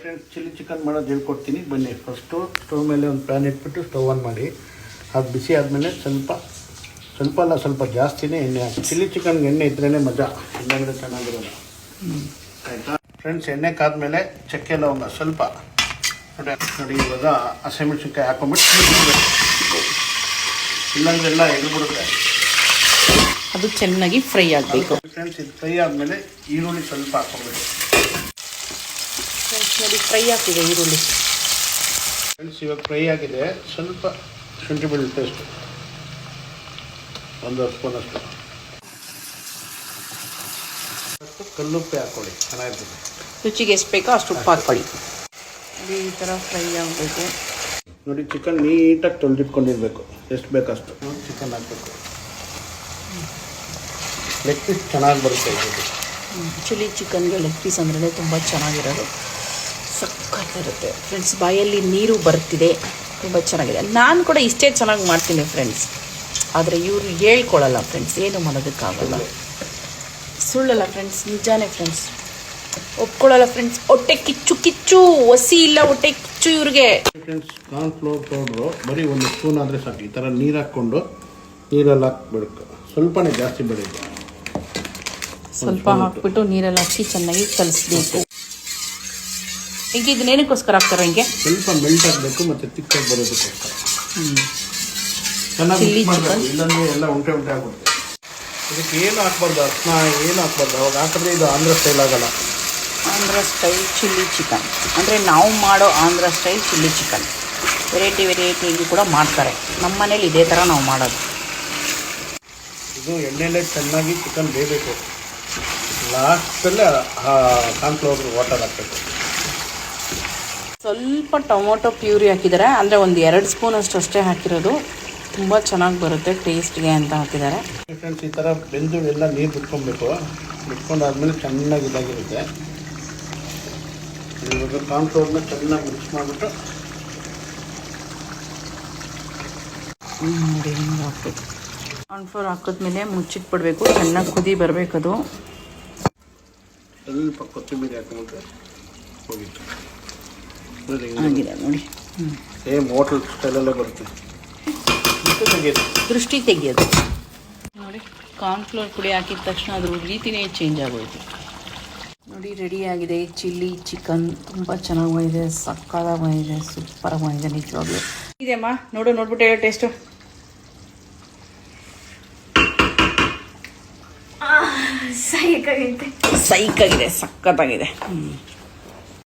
Friends, chilli chicken ಮಾಡೋದು ಹೇಳ್ಕೊಡ್ತೀನಿ ಬನ್ನಿ. ಫಸ್ಟು ಸ್ಟವ್ ಮೇಲೆ ಒಂದು ಪ್ಯಾನ್ ಇಟ್ಬಿಟ್ಟು ಸ್ಟವ್ ಆನ್ ಮಾಡಿ, ಅದು ಬಿಸಿ ಆದಮೇಲೆ ಸ್ವಲ್ಪ ಜಾಸ್ತಿನೇ ಎಣ್ಣೆ ಹಾಕಿ. ಚಿಲ್ಲಿ ಚಿಕನ್ಗೆ ಎಣ್ಣೆ ಇದ್ರೇ ಮಜಾ, ಇಲ್ಲಾಂದರೆ ಚೆನ್ನಾಗಿರೋಲ್ಲ. ಆಯಿತಾ ಫ್ರೆಂಡ್ಸ್? ಎಣ್ಣೆ ಕಾದ್ಮೇಲೆ ಚಕ್ಕೆ ಲವಂಗ ಸ್ವಲ್ಪ ನೋಡಿ. ಇವಾಗ ಹಸಿಮೆಣಸಿನ್ಕಾಯಿ ಹಾಕೊಂಡ್ಬಿಟ್ಟು ಇಲ್ಲಾಂದ್ರೆ ಎಲ್ಲ ಎಳ್ಬಿಡುತ್ತೆ. ಅದು ಚೆನ್ನಾಗಿ ಫ್ರೈ ಆಗಬೇಕು ಫ್ರೆಂಡ್ಸ್. ಇದು ಫ್ರೈ ಆದಮೇಲೆ ಈರುಳ್ಳಿ ಸ್ವಲ್ಪ ಹಾಕೊಂಡ್ಬಿಟ್ಟು ಫ್ರೆಂಡ್ಸ್. ನೋಡಿ ಫ್ರೈ ಆಗ್ತಿದೆ ಈರುಳ್ಳಿ. ಫ್ರೆಂಡ್ಸ್ ಇವಾಗ ಫ್ರೈ ಆಗಿದೆ. ಸ್ವಲ್ಪ ಶುಂಠಿ ಬೆಳ್ಳುಳ್ಳಿ ಪೇಸ್ಟ್ 1 ಸ್ಪೂನಷ್ಟು, ಕಲ್ಲುಪ್ಪೆ ಹಾಕ್ಕೊಳ್ಳಿ, ಚೆನ್ನಾಗಿರ್ತದೆ. ರುಚಿಗೆ ಎಷ್ಟು ಬೇಕೋ ಅಷ್ಟು ಉಪ್ಪು ಹಾಕ್ಕೊಳ್ಳಿ. ಈ ಥರ ಫ್ರೈ ಆಗಬೇಕು ನೋಡಿ. ಚಿಕನ್ ನೀಟಾಗಿ ತೊಳೆದಿಟ್ಕೊಂಡಿರ್ಬೇಕು, ಎಷ್ಟು ಬೇಕಷ್ಟು ಚಿಕನ್ ಹಾಕಬೇಕು. ಲೆಗ್ ಪೀಸ್ ಚೆನ್ನಾಗಿ ಬರುತ್ತೆ. ಚಿಲ್ಲಿ ಚಿಕನ್ಗೆ ಲೆಗ್ ಪೀಸ್ ಅಂದ್ರೆ ತುಂಬ ಚೆನ್ನಾಗಿರೋದು, ಸಕ್ಕತ್ತಿರುತ್ತೆ ಫ್ರೆಂಡ್ಸ್. ಬಾಯಲ್ಲಿ ನೀರು ಬರ್ತಿದೆ, ತುಂಬ ಚೆನ್ನಾಗಿದೆ. ನಾನು ಕೂಡ ಇಷ್ಟೇ ಚೆನ್ನಾಗಿ ಮಾಡ್ತೀನಿ ಫ್ರೆಂಡ್ಸ್, ಆದರೆ ಇವರು ಹೇಳ್ಕೊಳ್ಳಲ್ಲ ಫ್ರೆಂಡ್ಸ್, ಏನು ಮಾಡೋದಕ್ಕಾಗಲ್ಲ. ಸುಳ್ಳಲ್ಲ ಫ್ರೆಂಡ್ಸ್, ನಿಜಾನೇ ಫ್ರೆಂಡ್ಸ್, ಒಪ್ಕೊಳ್ಳಲ್ಲ ಫ್ರೆಂಡ್ಸ್. ಹೊಟ್ಟೆ ಕಿಚ್ಚು ಒಸಿ ಇಲ್ಲ, ಹೊಟ್ಟೆ ಕಿಚ್ಚು ಇವ್ರಿಗೆ. ಫ್ರೆಂಡ್ಸ್, ಕಾರ್ನ್ಫ್ಲೋರ್ ಪೌಡ್ರು ಬರೀ 1 ಸ್ಪೂನ್ ಆದರೆ ಸಾಕು. ಈ ಥರ ನೀರು ಹಾಕ್ಕೊಂಡು ನೀರಲ್ಲಿ ಹಾಕ್ಬಿಡ್ಬೇಕು, ಸ್ವಲ್ಪನೇ, ಜಾಸ್ತಿ ಬೆಳಗ್ಗೆ ಸ್ವಲ್ಪ ಹಾಕ್ಬಿಟ್ಟು ನೀರೆಲ್ಲ ಹಾಕಿ ಚೆನ್ನಾಗಿ ಕಲಿಸ್ಬೇಕು. ಈಗ ಇದನ್ನೇನಕ್ಕೋಸ್ಕರ ಹಾಕ್ತಾರೆ? ಹಿಂಗೆ ಸ್ವಲ್ಪ ಮೆಲ್ಟ್ ಆಗಬೇಕು ಮತ್ತು ತಿಕ್ಕಾಗಿ ಬರೋದಕ್ಕೋಸ್ಕರ. ಚೆನ್ನಾಗಿ ಮಾಡಬೇಕು, ಇಲ್ಲಾಂದರೆ ಎಲ್ಲ ಉಂಟೆ ಆಗ್ಬಿಡುತ್ತೆ. ಇದಕ್ಕೆ ಏನು ಹಾಕ್ಬಾರ್ದು, ಅರ್ಶಿನ ಏನು ಹಾಕ್ಬಾರ್ದು. ಅವಾಗ ಹಾಕಿದ್ರೆ ಇದು ಆಂಧ್ರ ಸ್ಟೈಲ್ ಆಗಲ್ಲ. ಆಂಧ್ರ ಸ್ಟೈಲ್ ಚಿಲ್ಲಿ ಚಿಕನ್ ಅಂದರೆ ನಾವು ಮಾಡೋ Andhra style chilli chicken variety ಕೂಡ ಮಾಡ್ತಾರೆ. ನಮ್ಮ ಮನೇಲಿ ಇದೇ ಥರ ನಾವು ಮಾಡೋದು. ಇದು ಎಣ್ಣೆಲೇ ಚೆನ್ನಾಗಿ ಚಿಕನ್ ಬೇಯಬೇಕು. ಲಾಸ್ಟಲ್ಲೇ ಕಾರ್ನ್ಫ್ಲವರ್ ವಾಟರ್ ಹಾಕಬೇಕು. ಸ್ವಲ್ಪ ಟೊಮೊಟೊ ಪ್ಯೂರಿ ಹಾಕಿದ್ದಾರೆ, ಅಂದರೆ ಒಂದು 2 ಸ್ಪೂನಷ್ಟು ಅಷ್ಟೇ ಹಾಕಿರೋದು. ತುಂಬ ಚೆನ್ನಾಗಿ ಬರುತ್ತೆ ಟೇಸ್ಟ್ಗೆ ಅಂತ ಹಾಕಿದ್ದಾರೆ. ಫ್ರೆಂಡ್ಸ್, ಈ ಥರ ಬೆಂದು ಎಲ್ಲ ನೀರು ಬಿಟ್ಕೊಬೇಕು. ಬಿಟ್ಕೊಂಡಾದ್ಮೇಲೆ ಚೆನ್ನಾಗಿ ಇದಾಗಿರುತ್ತೆ. ಇವಾಗ ಕಾರ್ನ್ಫ್ಲವರ್ನ ಚೆನ್ನಾಗಿ ಮಿಕ್ಸ್ ಮಾಡಿಬಿಟ್ಟು ನೋಡಿ ಹಿಂಗೆ ಹಾಕ್ಬೇಕು. ಕಾರ್ನ್ಫ್ಲವರ್ ಹಾಕಿದ್ಮೇಲೆ ಮುಚ್ಚಿಟ್ಬಿಡ್ಬೇಕು, ಚೆನ್ನಾಗಿ ಕುದಿ ಬರಬೇಕದು. ಸ್ವಲ್ಪ ಕೊತ್ತಂಬರಿ ಹಾಕೊಂಡ್ರೆ ಹೋಗಿತ್ತು. ಆಗಿದೆ ನೋಡಿ. ಸೇಮ್ ಹೋಟೆಲ್ ಸ್ಟೈಲಲ್ಲೇ ಬರುತ್ತೆ. ದೃಷ್ಟಿ ತೆಗಿಯೋದು ನೋಡಿ. ಕಾರ್ನ್ಫ್ಲವರ್ ಪುಡಿ ಹಾಕಿದ ತಕ್ಷಣ ಅದ್ರ ರೀತಿನೇ ಚೇಂಜ್ ಆಗೋಯ್ತು ನೋಡಿ. ರೆಡಿಯಾಗಿದೆ ಚಿಲ್ಲಿ ಚಿಕನ್. ತುಂಬ ಚೆನ್ನಾಗಿ ಬಂದಿದೆ, ಸಕ್ಕತ್ತಾಗಿ ಬಂದಿದೆ, ಸೂಪರಾಗಿ ಬಂದಿದೆ ನಿಜವಾಗ್ಲೂ. ಇದೆಯಮ್ಮ, ನೋಡ್ಬಿಟ್ಟು ಹೇಳೋ ಟೇಸ್ಟು. ಸೈಕಾಗಿದೆ, ಸಕ್ಕತ್ತಾಗಿದೆ.